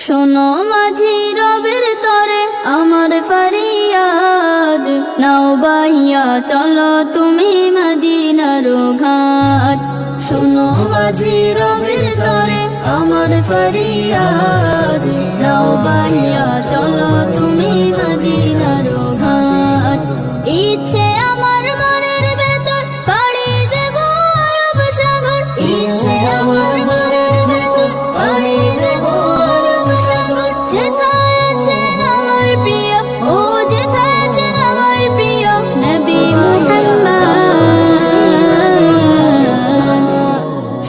শোনো মাঝি রবের তরে আমার ফরিয়াদ, নাও বাইয়া চলো তুমি মদিনার ঘাট। শোনো মাঝি রবের তরে আমার ফরিয়াদ, নাও বাইয়া চলো তুমি মদিনার ঘাট। ইচ্ছে আমার মনের ভেতর পাড়ি দেব আরব সাগর, ইচ্ছে আমার মনের ভেতর পাড়ি দেব আরব সাগর। যেথায় আছেন আমার প্রিয়, ও যেথায় আছেন আমার প্রিয় নবী মুহাম্মদ।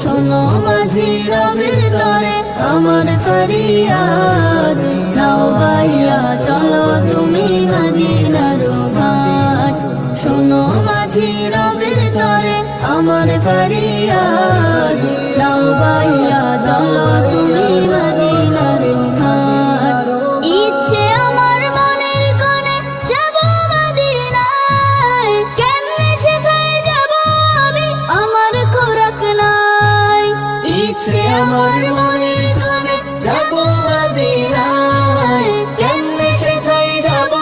শোনো মাঝি রবের তরে আমার ফরিয়াদ, নাও বাইয়া চলো তুমি মদিনার ঘাট। শোনো মাঝি রবের তরে আমার ফরিয়াদ, নাও বাইয়া চলো তুমি মদিনার ঘাট। ইচ্ছে আমার মনের কোণে যাব মদিনায়, কেমনে সেথায় যাব আমি আমার খোরাক নাই। ইচ্ছে আমার মনের কোণে যাব মদিনায়, কেমনে সেথায় যাব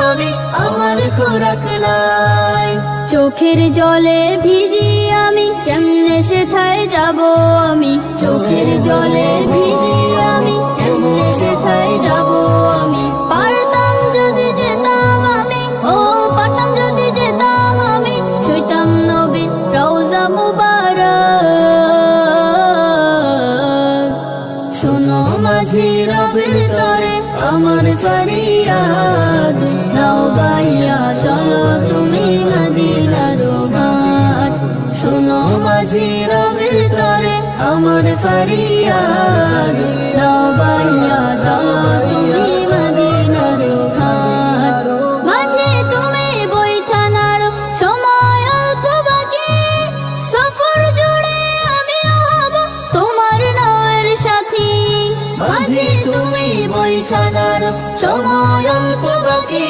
আমি আমার খোরাক নাই। চোখের জলে ভিজি আমি কেমনে সেথায় যাব আমি, চোখের জলে ভিজি আমি কেমনে সেথায় যাব আমি। পারতাম যদি যেতাম আমি, ও পারতাম যদি যেতাম আমি, ছুঁইতাম নবীর রওজা মুবারক। শোনো মাঝি রবের তরে আমার ফরিয়াদ, নাও বাইয়া চলো তুমি মদিনার ঘাট। শোনো মাঝি রবের তরে আমার ফরিয়াদ, নাও বাইয়া চলো তুমি মদিনার ঘাট। মাঝি তুমি বৈঠা নাড়ো সময় অল্প বাকি, সফর জুড়ে আমিও হব তোমার নয়ের সাথী। মাঝি তুমি বৈঠা নাড়ো সময় অল্প বাকি,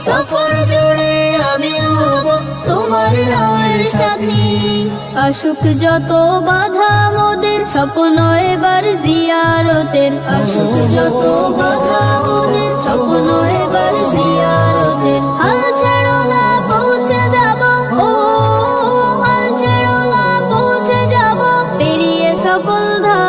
সফর জুড়ে আমিও হব তোমার নয়ের সাথী। আসুক যত বাধা মোদের স্বপ্ন এবার জিয়ারতের, আসুক যত বাধা মোদের স্বপ্ন এবার জিয়ারতের। হাল ছেড়ো না পৌঁছে যাব, ও হাল ছেড়ো না পৌঁছে যাব, পেরিয়ে সকল ধাপ।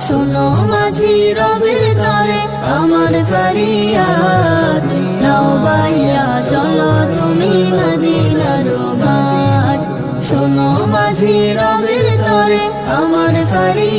শোনো মাঝি রবের তরে আমার ফরিয়াদ, নাও বাইয়া চলো তুমি মদিনার ঘাট। শোনো মাঝি রবের তরে আমার ফরিয়াদ।